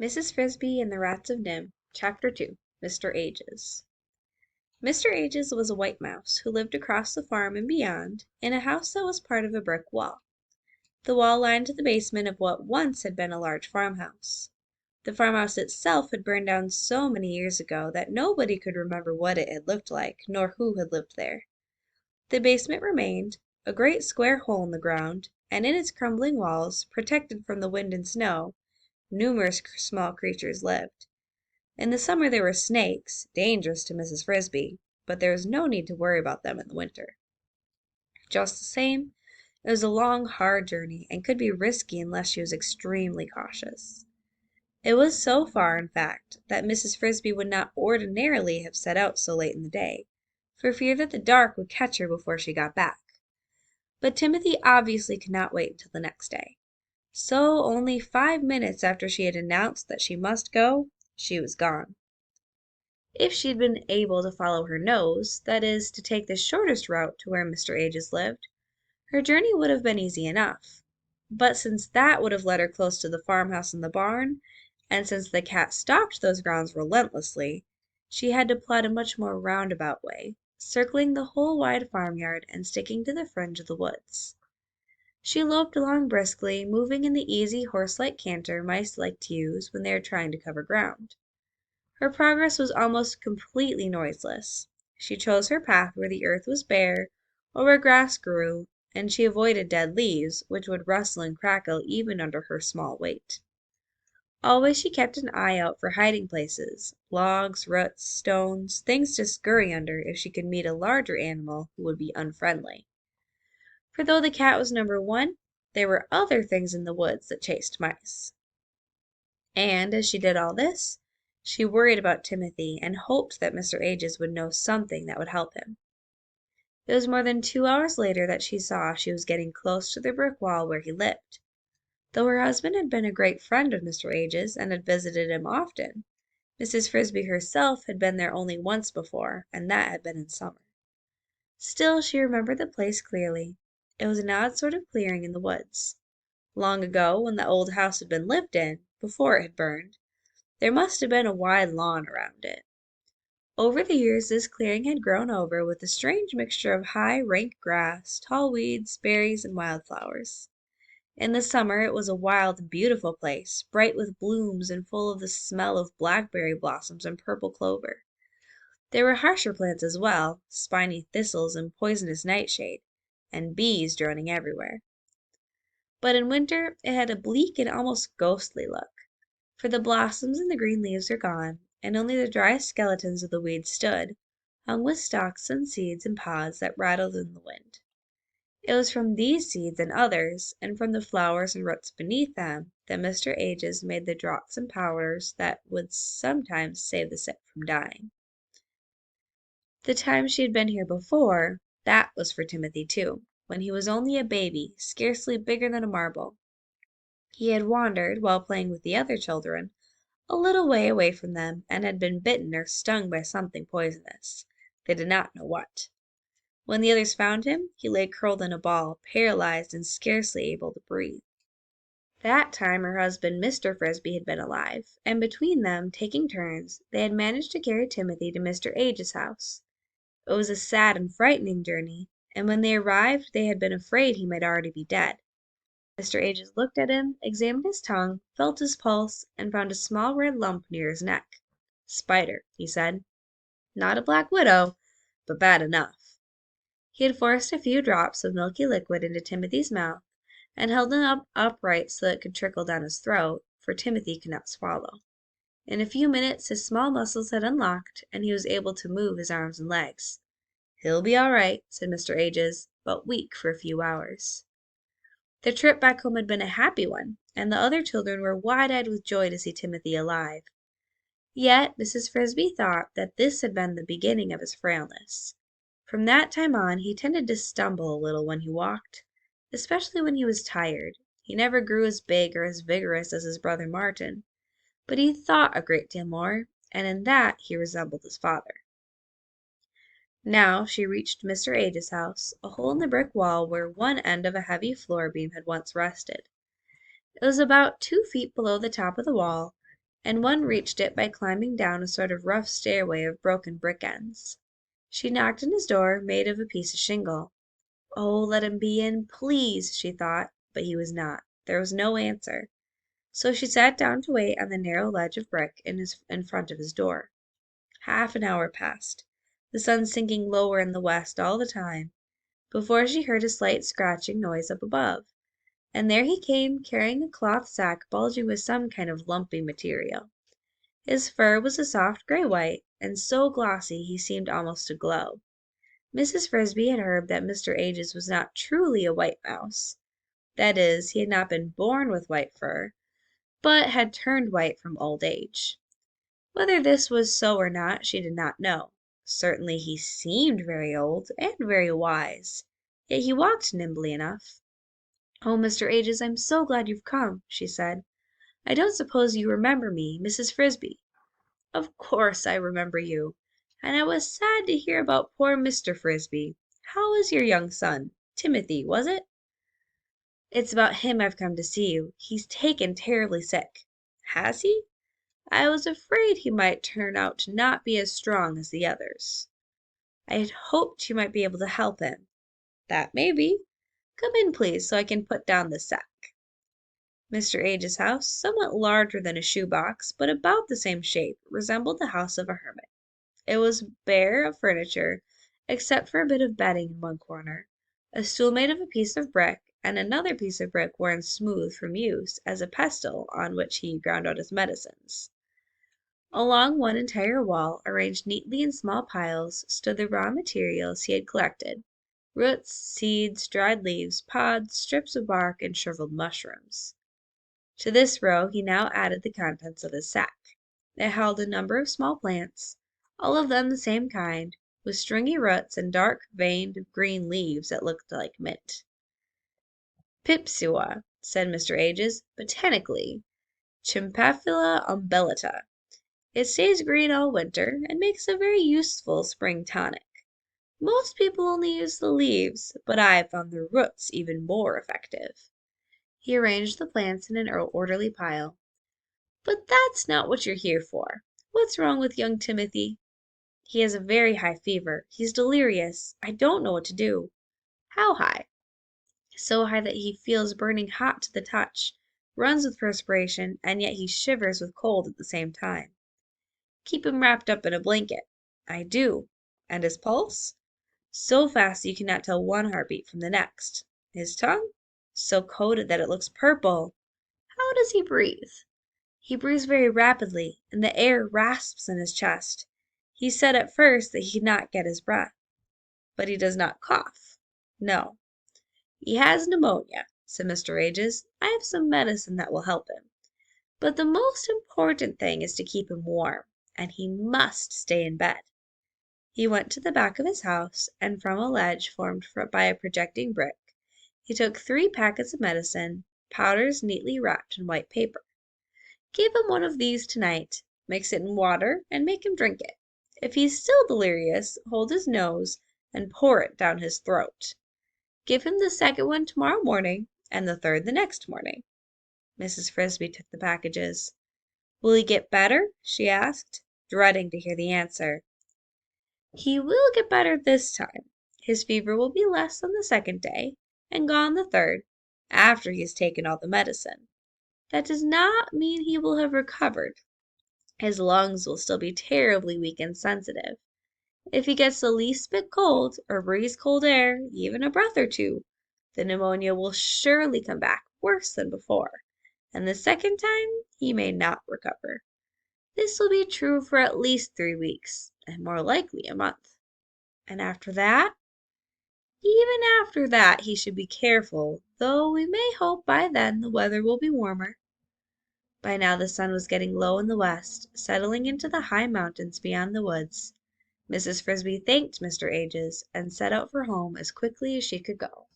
Mrs. Frisby and the Rats of Nim, Chapter 2, Mr. Ages. Mr. Ages was a white mouse who lived across the farm and beyond, in a house that was part of a brick wall. The wall lined the basement of what once had been a large farmhouse. The farmhouse itself had burned down so many years ago that nobody could remember what it had looked like, nor who had lived there. The basement remained, a great square hole in the ground, and in its crumbling walls, protected from the wind and snow, numerous small creatures lived. In the summer there were snakes, dangerous to Mrs. Frisby, but there was no need to worry about them in the winter. Just the same, it was a long, hard journey and could be risky unless she was extremely cautious. It was so far, in fact, that Mrs. Frisby would not ordinarily have set out so late in the day, for fear that the dark would catch her before she got back. But Timothy obviously could not wait until the next day. So only 5 minutes after she had announced that she must go, she was gone. If she'd been able to follow her nose, that is, to take the shortest route to where Mr. Ages lived, her journey would have been easy enough. But since that would have led her close to the farmhouse and the barn, and since the cat stalked those grounds relentlessly, she had to plot a much more roundabout way, circling the whole wide farmyard and sticking to the fringe of the woods. She loped along briskly, moving in the easy horse-like canter mice like to use when they are trying to cover ground. Her progress was almost completely noiseless. She chose her path where the earth was bare or where grass grew, and she avoided dead leaves, which would rustle and crackle even under her small weight. Always she kept an eye out for hiding places, logs, roots, stones, things to scurry under if she could meet a larger animal who would be unfriendly. For though the cat was number one, there were other things in the woods that chased mice. And as she did all this, she worried about Timothy and hoped that Mr. Ages would know something that would help him. It was more than 2 hours later that she saw she was getting close to the brick wall where he lived. Though her husband had been a great friend of Mr. Ages and had visited him often, Mrs. Frisby herself had been there only once before, and that had been in summer. Still, she remembered the place clearly. It was an odd sort of clearing in the woods. Long ago, when the old house had been lived in, before it had burned, there must have been a wide lawn around it. Over the years this clearing had grown over with a strange mixture of high, rank grass, tall weeds, berries, and wildflowers. In the summer it was a wild and beautiful place, bright with blooms and full of the smell of blackberry blossoms and purple clover. There were harsher plants as well, spiny thistles and poisonous nightshade, and bees droning everywhere. But in winter it had a bleak and almost ghostly look, for the blossoms and the green leaves were gone, and only the dry skeletons of the weeds stood, hung with stalks and seeds and pods that rattled in the wind. It was from these seeds and others, and from the flowers and roots beneath them, that Mr. Ages made the draughts and powders that would sometimes save the sick from dying. The time she had been here before, that was for Timothy too, when he was only a baby, scarcely bigger than a marble. He had wandered, while playing with the other children, a little way away from them, and had been bitten or stung by something poisonous. They did not know what. When the others found him, he lay curled in a ball, paralyzed and scarcely able to breathe. That time her husband, Mr. Frisby, had been alive, and between them, taking turns, they had managed to carry Timothy to Mr. Ages' house. It was a sad and frightening journey, and when they arrived they had been afraid he might already be dead. Mr. Ages looked at him, examined his tongue, felt his pulse, and found a small red lump near his neck. "Spider," he said. "Not a black widow, but bad enough." He had forced a few drops of milky liquid into Timothy's mouth and held him up upright so that it could trickle down his throat, for Timothy could not swallow. In a few minutes his small muscles had unlocked, and he was able to move his arms and legs. "He'll be all right," said Mr. Ages, but weak for a few hours. The trip back home had been a happy one, and the other children were wide-eyed with joy to see Timothy alive. Yet Mrs. Frisby thought that this had been the beginning of his frailness. From that time on he tended to stumble a little when he walked, especially when he was tired. He never grew as big or as vigorous as his brother Martin, but he thought a great deal more, and in that he resembled his father. Now she reached Mr. Ages' house, a hole in the brick wall where one end of a heavy floor beam had once rested. It was about 2 feet below the top of the wall, and one reached it by climbing down a sort of rough stairway of broken brick ends. She knocked on his door, made of a piece of shingle. Oh, let him be in, please, she thought, but he was not. There was no answer. So she sat down to wait on the narrow ledge of brick in front of his door. Half an hour passed, the sun sinking lower in the west all the time, before she heard a slight scratching noise up above, and there he came carrying a cloth sack bulging with some kind of lumpy material. His fur was a soft gray-white, and so glossy he seemed almost to glow. Mrs. Frisby had heard that Mr. Ages was not truly a white mouse. That is, he had not been born with white fur, but had turned white from old age. Whether this was so or not, she did not know. Certainly he seemed very old and very wise, yet he walked nimbly enough. "Oh, Mr. Ages, I'm so glad you've come," she said. "I don't suppose you remember me, Mrs. Frisby." "Of course I remember you, and I was sad to hear about poor Mr. Frisby. How is your young son? Timothy, was it?" "It's about him I've come to see you. He's taken terribly sick." "Has he? I was afraid he might turn out to not be as strong as the others." "I had hoped you might be able to help him." "That may be. Come in, please, so I can put down the sack." Mr. Age's house, somewhat larger than a shoebox, but about the same shape, resembled the house of a hermit. It was bare of furniture, except for a bit of bedding in one corner, a stool made of a piece of brick, and another piece of brick worn smooth from use as a pestle on which he ground out his medicines. Along one entire wall, arranged neatly in small piles, stood the raw materials he had collected: roots, seeds, dried leaves, pods, strips of bark, and shriveled mushrooms. To this row he now added the contents of his sack. It held a number of small plants, all of them the same kind, with stringy roots and dark veined green leaves that looked like mint. "Pipsua," said Mr. Ages, "botanically, Chimpaphila umbellata. It stays green all winter, and makes a very useful spring tonic. Most people only use the leaves, but I have found the roots even more effective." He arranged the plants in an orderly pile. "But that's not what you're here for. What's wrong with young Timothy?" "He has a very high fever. He's delirious. I don't know what to do." "How high?" "So high that he feels burning hot to the touch, runs with perspiration, and yet he shivers with cold at the same time." "Keep him wrapped up in a blanket." "I do." "And his pulse?" "So fast that you cannot tell one heartbeat from the next." "His tongue?" "So coated that it looks purple." "How does he breathe?" "He breathes very rapidly, and the air rasps in his chest. He said at first that he could not get his breath." "But he does not cough?" "No." "He has pneumonia," said Mr. Ages. "I have some medicine that will help him. But the most important thing is to keep him warm, and he must stay in bed." He went to the back of his house, and from a ledge formed by a projecting brick, he took 3 packets of medicine, powders neatly wrapped in white paper. "Give him one of these tonight. Mix it in water and make him drink it. If he's still delirious, hold his nose and pour it down his throat. Give him the second one tomorrow morning, and the third the next morning." Mrs. Frisby took the packages. "Will he get better?" she asked, dreading to hear the answer. "He will get better this time. His fever will be less on the second day, and gone the third, after he has taken all the medicine. That does not mean he will have recovered. His lungs will still be terribly weak and sensitive. If he gets the least bit cold, or breathes cold air, even a breath or two, the pneumonia will surely come back worse than before, and the second time he may not recover. This will be true for at least 3 weeks, and more likely a month. And after that? Even after that he should be careful, though we may hope by then the weather will be warmer." By now the sun was getting low in the west, settling into the high mountains beyond the woods. Mrs. Frisby thanked Mr. Ages and set out for home as quickly as she could go.